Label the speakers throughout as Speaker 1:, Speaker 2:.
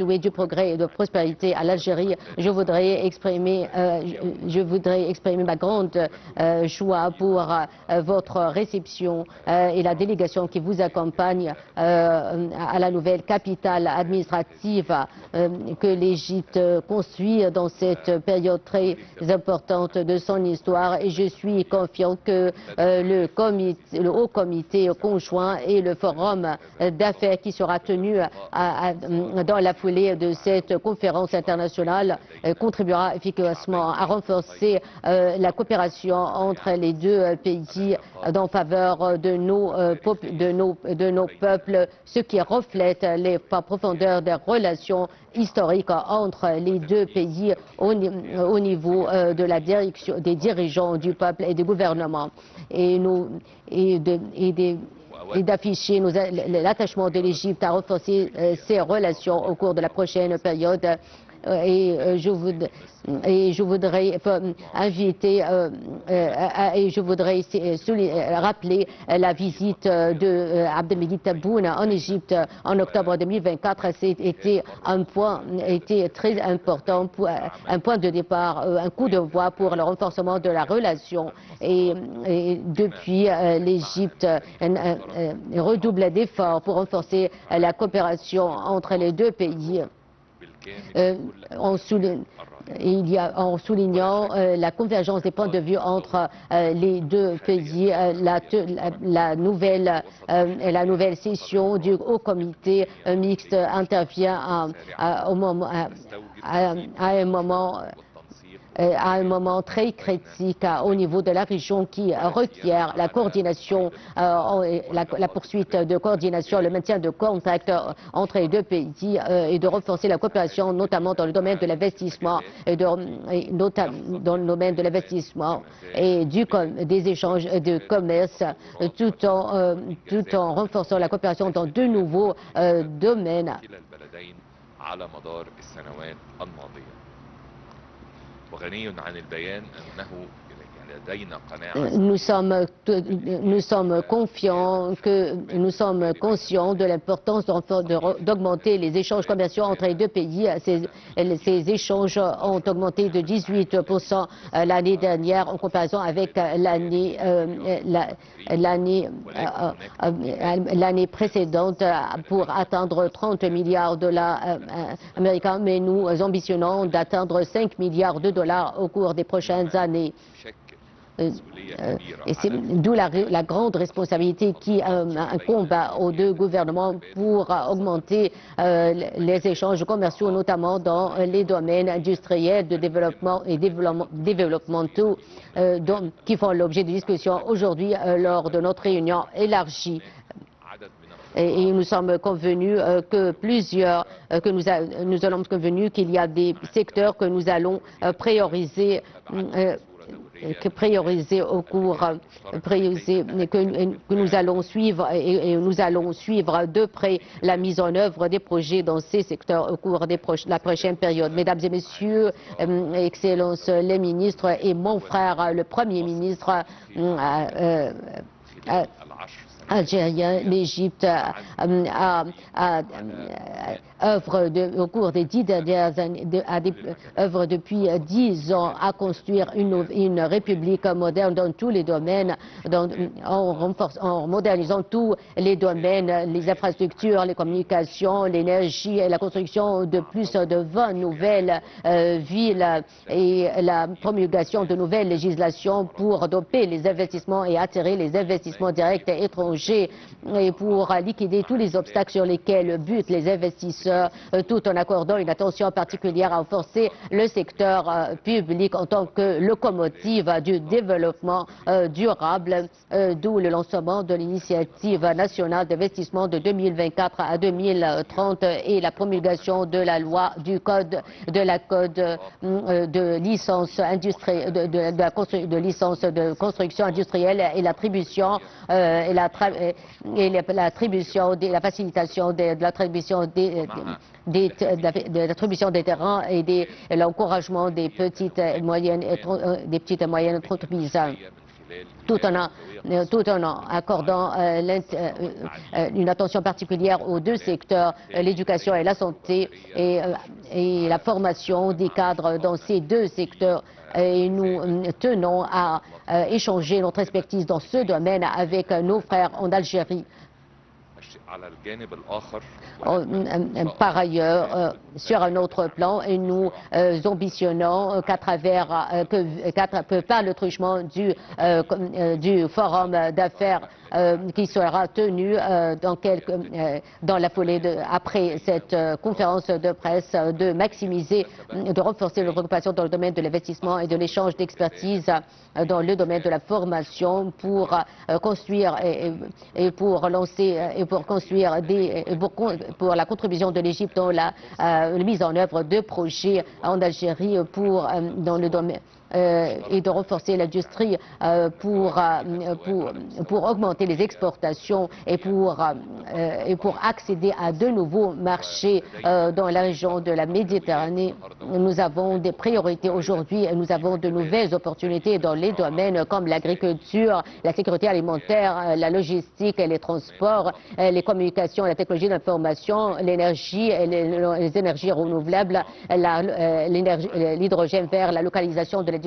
Speaker 1: souhait du progrès et de prospérité à l'Algérie. Je voudrais exprimer ma grande joie pour votre réception et la délégation qui vous accompagne à la nouvelle capitale administrative que l'Égypte construit dans cette période très importante de son histoire. Et je suis confiant que le Haut Comité conjoint et le forum d'affaires qui sera tenu dans la foulée de cette conférence internationale contribuera efficacement à renforcer la coopération entre les deux pays en faveur de nos peuples, ce qui reflète la profondeur des relations historiques entre les deux pays au niveau de la direction des dirigeants du peuple et du gouvernement. Et d'afficher l'attachement de l'Égypte à renforcer ses relations au cours de la prochaine période. Et je voudrais inviter et je voudrais rappeler la visite de Abdelmejid Tebboune en Égypte en octobre 2024. C'était très important, un point de départ, un coup de voix pour le renforcement de la relation. Et depuis, l'Égypte redouble d'efforts pour renforcer la coopération entre les deux pays. En soulignant la convergence des points de vue entre les deux pays, la nouvelle session du Haut Comité mixte intervient à un moment très critique au niveau de la région qui requiert la coordination, la poursuite de coordination, le maintien de contact entre les deux pays et de renforcer la coopération, notamment dans le domaine de l'investissement et des échanges de commerce, tout en renforçant la coopération dans de nouveaux domaines. Nous sommes conscients de l'importance d'augmenter les échanges commerciaux entre les deux pays. Ces échanges ont augmenté de 18% l'année dernière en comparaison avec l'année précédente pour atteindre 30 milliards de dollars américains, mais nous ambitionnons d'atteindre 5 milliards de dollars au cours des prochaines années. Et c'est d'où la grande responsabilité qui incombe aux deux gouvernements pour augmenter les échanges commerciaux, notamment dans les domaines industriels, de développement et développementaux qui font l'objet de discussions aujourd'hui lors de notre réunion élargie. Et nous sommes convenus nous allons convenus qu'il y a des secteurs que nous allons prioriser que nous allons suivre et nous allons suivre de près la mise en œuvre des projets dans ces secteurs au cours de la prochaine période. Mesdames et messieurs, Excellences les ministres et mon frère le Premier ministre algérien, l'Égypte œuvre au cours des 10 dernières années, œuvre depuis 10 ans à construire une république moderne dans tous les domaines, en modernisant tous les domaines, les infrastructures, les communications, l'énergie et la construction de plus de 20 nouvelles villes et la promulgation de nouvelles législations pour doper les investissements et attirer les investissements directs et étrangers et pour liquider tous les obstacles sur lesquels butent les investisseurs, tout en accordant une attention particulière à renforcer le secteur public en tant que locomotive du développement durable, d'où le lancement de l'initiative nationale d'investissement de 2024 à 2030 et la promulgation de la loi du code de licence de licence de construction industrielle et l'attribution et la facilitation de l'attribution des terrains et l'encouragement des petites et moyennes entreprises. tout en accordant une attention particulière aux deux secteurs, l'éducation et la santé, et la formation des cadres dans ces deux secteurs. Et nous tenons à échanger notre expertise dans ce domaine avec nos frères en Algérie. Par ailleurs, sur un autre plan, nous ambitionnons que par le truchement du forum d'affaires qui sera tenu dans la foulée après cette conférence de presse, de renforcer nos préoccupations dans le domaine de l'investissement et de l'échange d'expertise dans le domaine de la formation pour construire et pour lancer et pour construire pour la contribution de l'Égypte dans la mise en œuvre de projets en Algérie dans le domaine et de renforcer l'industrie pour augmenter les exportations et pour accéder à de nouveaux marchés dans la région de la Méditerranée. Nous avons des priorités aujourd'hui et nous avons de nouvelles opportunités dans les domaines comme l'agriculture, la sécurité alimentaire, la logistique et les transports, les communications, la technologie d'information, l'énergie et les énergies renouvelables, l'hydrogène vert, la localisation de l'industrie,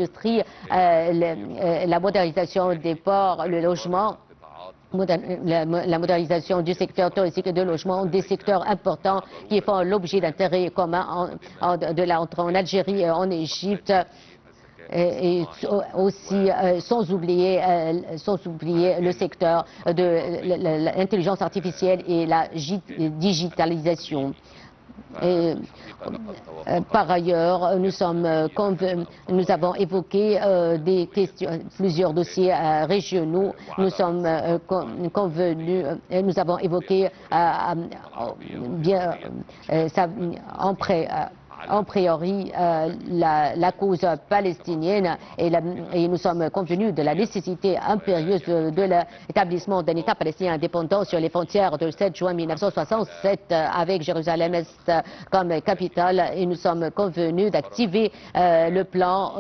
Speaker 1: la modernisation des ports, le logement, la modernisation du secteur touristique et de logement, des secteurs importants qui font l'objet d'intérêts communs entre en Algérie et en Égypte. Et aussi sans oublier le secteur de l'intelligence artificielle et la digitalisation. Par ailleurs, nous avons évoqué plusieurs dossiers régionaux. Nous sommes convenus, nous avons évoqué en priori la cause palestinienne et nous sommes convenus de la nécessité impérieuse de l'établissement d'un État palestinien indépendant sur les frontières du 7 juin 1967 avec Jérusalem-Est comme capitale, et nous sommes convenus d'activer le plan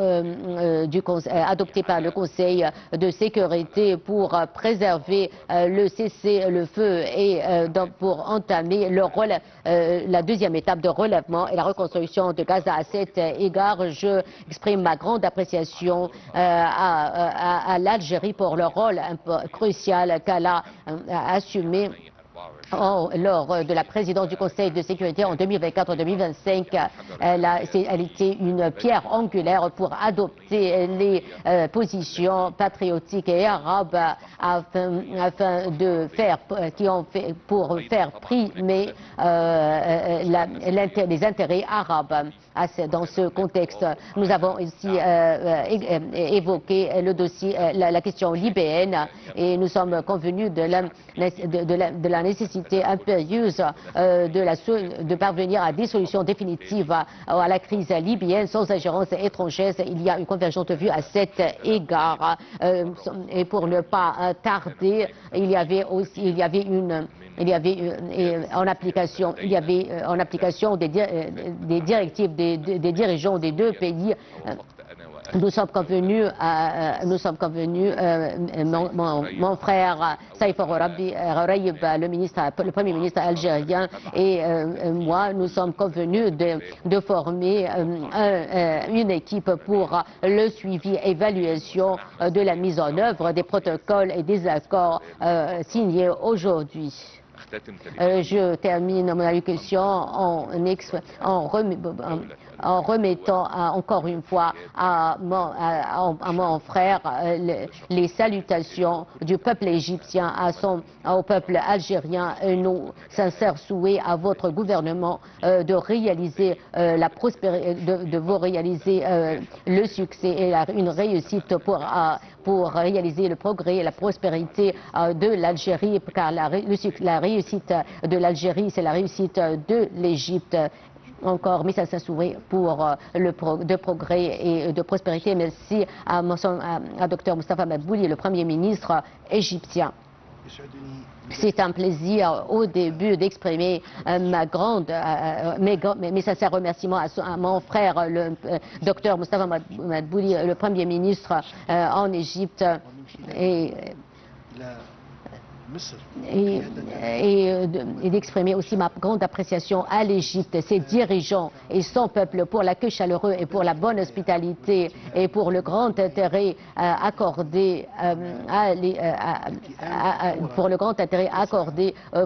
Speaker 1: adopté par le Conseil de sécurité pour préserver le cessez-le-feu et pour entamer la deuxième étape de relèvement et la reconstruction de Gaza. À cet égard, je exprime ma grande appréciation à l'Algérie pour le rôle crucial qu'elle a assumé lors de la présidence du Conseil de sécurité en 2024-2025. Elle était une pierre angulaire pour adopter les positions patriotiques et arabes pour faire primer les intérêts arabes. Dans ce contexte, nous avons ici évoqué le dossier, la question libéenne, et nous sommes convenus de la nécessité impérieuse de parvenir à des solutions définitives à la crise libyenne sans ingérence étrangère. Il y a une convergence de vues à cet égard. Et pour ne pas tarder, il y avait en application des directives des dirigeants des deux pays. Nous sommes convenus, mon frère Saïf Ghorayeb, le Premier ministre algérien, et moi, nous sommes convenus de former une équipe pour le suivi et évaluation de la mise en œuvre des protocoles et des accords signés aujourd'hui. Je termine mon allocution en remettant encore une fois à mon frère les salutations du peuple égyptien au peuple algérien et nos sincères souhaits à votre gouvernement de réaliser la prospérité, de vous réaliser le succès et une réussite pour réaliser le progrès et la prospérité de l'Algérie, car la réussite de l'Algérie, c'est la réussite de l'Égypte. Encore mes sincères souhaits de progrès et de prospérité. Merci à Dr Moustapha Madbouli, le Premier ministre égyptien. C'est un plaisir au début d'exprimer mes sincères remerciements à mon frère, le docteur Moustapha Madbouli, le Premier ministre en Égypte, et d'exprimer aussi ma grande appréciation à l'Égypte, ses dirigeants et son peuple pour l'accueil chaleureux et pour la bonne hospitalité et pour le grand intérêt accordé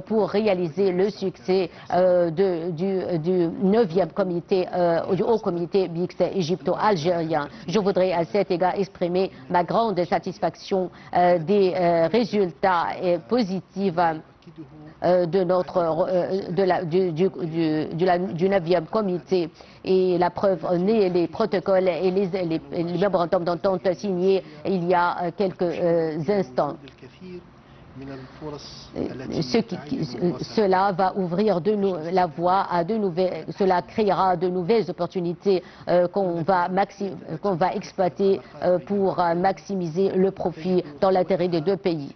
Speaker 1: pour réaliser le succès du 9e comité, du haut comité mixte égypto-algérien. Je voudrais à cet égard exprimer ma grande satisfaction des résultats positive du 9e comité, et la preuve en est les protocoles et les mémorandums d'entente signés il y a quelques instants. Cela va ouvrir la voie à cela créera de nouvelles opportunités qu'on va exploiter pour maximiser le profit dans l'intérêt des deux pays.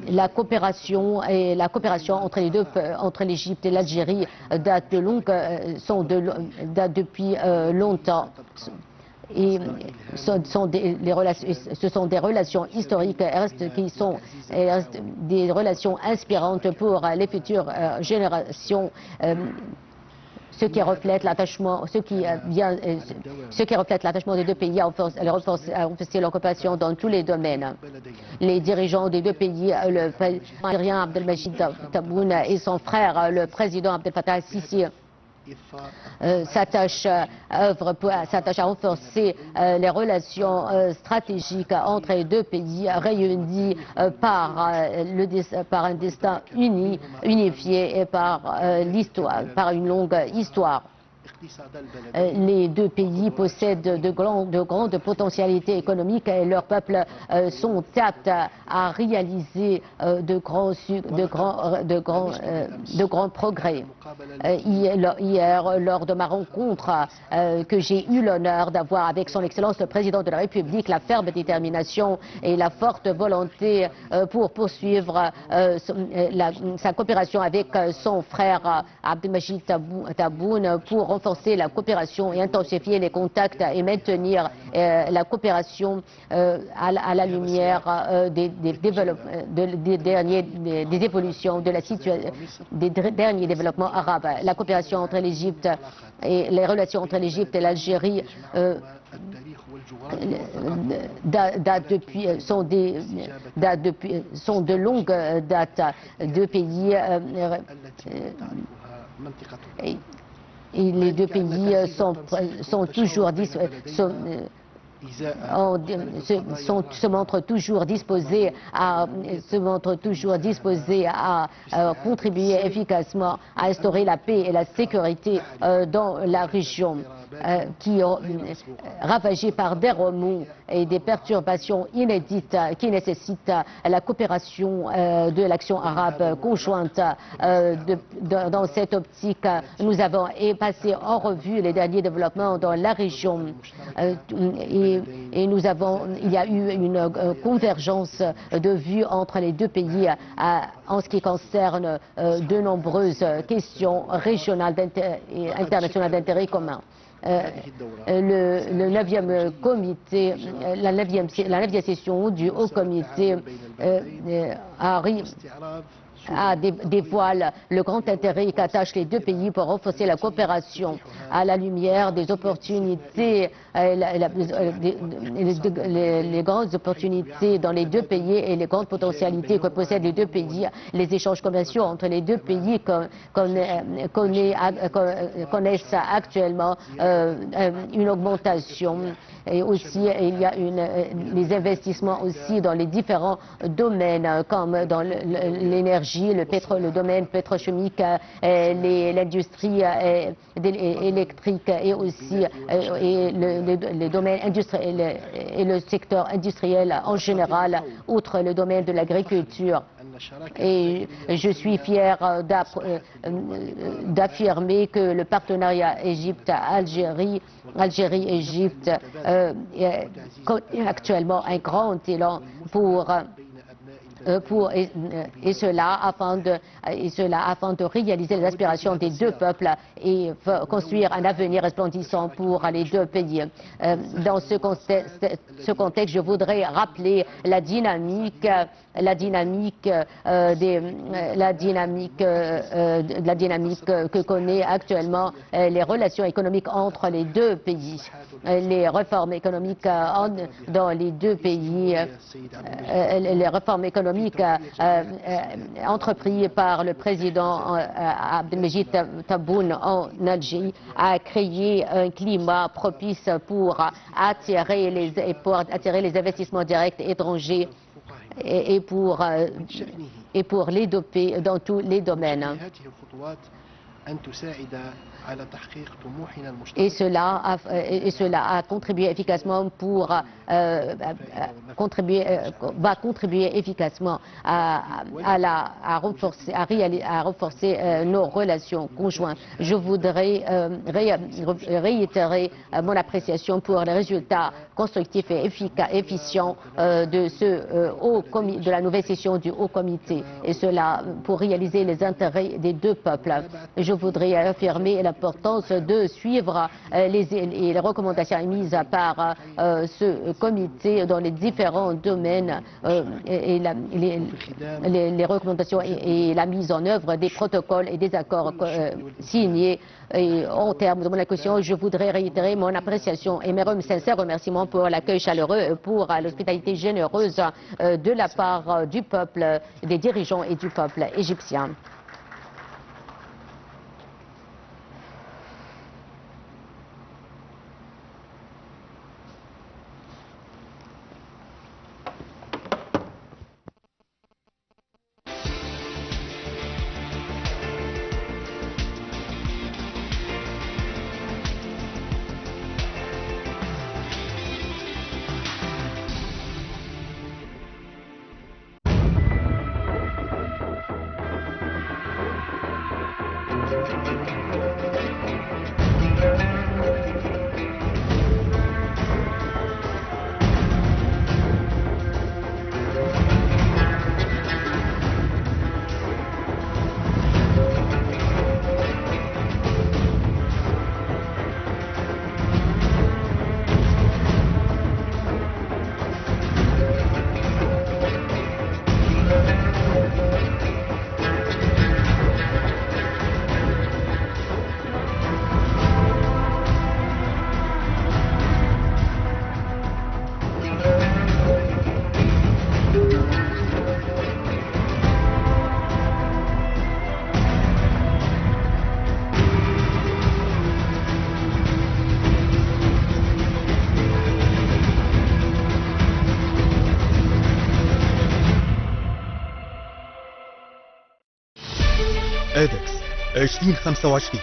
Speaker 1: La coopération entre l'Égypte et l'Algérie date depuis longtemps. Et ce sont des relations historiques qui sont des relations inspirantes pour les futures générations. Ce qui reflète l'attachement des deux pays à renforcer leur coopération dans tous les domaines. Les dirigeants des deux pays, le président Abdelmajid Tebboune et son frère, le président Abdel Fattah al-Sisi, s'attache à renforcer les relations stratégiques entre les deux pays réunis par un destin unifié et par une longue histoire. Les deux pays possèdent de grandes potentialités économiques et leurs peuples sont aptes à réaliser de grands progrès. Hier, lors de ma rencontre que j'ai eu l'honneur d'avoir avec son Excellence le Président de la République, la ferme détermination et la forte volonté pour poursuivre sa coopération avec son frère Abdelmajid Tebboune pour renforcer la coopération et intensifier les contacts et maintenir la coopération à la lumière des évolutions des derniers développements arabes. La coopération entre l'Égypte et les relations entre l'Égypte et l'Algérie sont de longue date. Deux pays et les deux pays se montrent toujours disposés à contribuer efficacement à instaurer la paix et la sécurité dans la région, qui ont ravagée par des remous et des perturbations inédites qui nécessitent la coopération de l'action arabe conjointe. Dans cette optique, nous avons passé en revue les derniers développements dans la région et il y a eu une convergence de vues entre les deux pays en ce qui concerne de nombreuses questions régionales et internationales d'intérêt commun. Le 9e comité, la 9e session du Haut Comité dévoile le grand intérêt qu'attachent les deux pays pour renforcer la coopération à la lumière des opportunités, les grandes opportunités dans les deux pays et les grandes potentialités que possèdent les deux pays. Les échanges commerciaux entre les deux pays connaissent actuellement une augmentation. Et aussi, il y a les investissements aussi dans les différents domaines, comme dans l'énergie, le domaine pétrochimique, l'industrie électrique et aussi les domaines industriels et le secteur industriel en général, outre le domaine de l'agriculture. Et je suis fier d'affirmer que le partenariat Algérie-Égypte connaît actuellement un grand élan et cela afin de réaliser les aspirations des deux peuples et construire un avenir resplendissant pour les deux pays. Dans ce contexte, je voudrais rappeler la dynamique que connaît actuellement les relations économiques entre les deux pays. Les réformes économiques dans les deux pays, les réformes économiques entreprises par le président Abdelmejid Tebboune en Algérie a créé un climat propice pour attirer les investissements directs étrangers et pour les doper dans tous les domaines. Et cela a contribué efficacement va contribuer efficacement à renforcer nos relations conjointes. Je voudrais réitérer mon appréciation pour les résultats constructifs et efficients de la nouvelle session du Haut Comité, et cela pour réaliser les intérêts des deux peuples. Je voudrais affirmer l'importance de suivre les recommandations émises par ce comité dans les différents domaines et les recommandations et la mise en œuvre des protocoles et des accords signés. Et en termes de mon question, je voudrais réitérer mon appréciation et mes sincères remerciements pour l'accueil chaleureux et pour l'hospitalité généreuse de la part du peuple, des dirigeants et du peuple égyptien.
Speaker 2: إيدكس 2025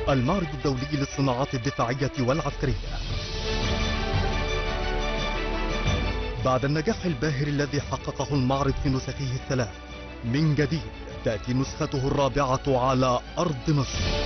Speaker 2: المعرض الدولي للصناعات الدفاعية والعسكرية. بعد النجاح الباهر الذي حققه المعرض في نسخه الثلاث، من جديد تأتي نسخته الرابعة على أرض مصر.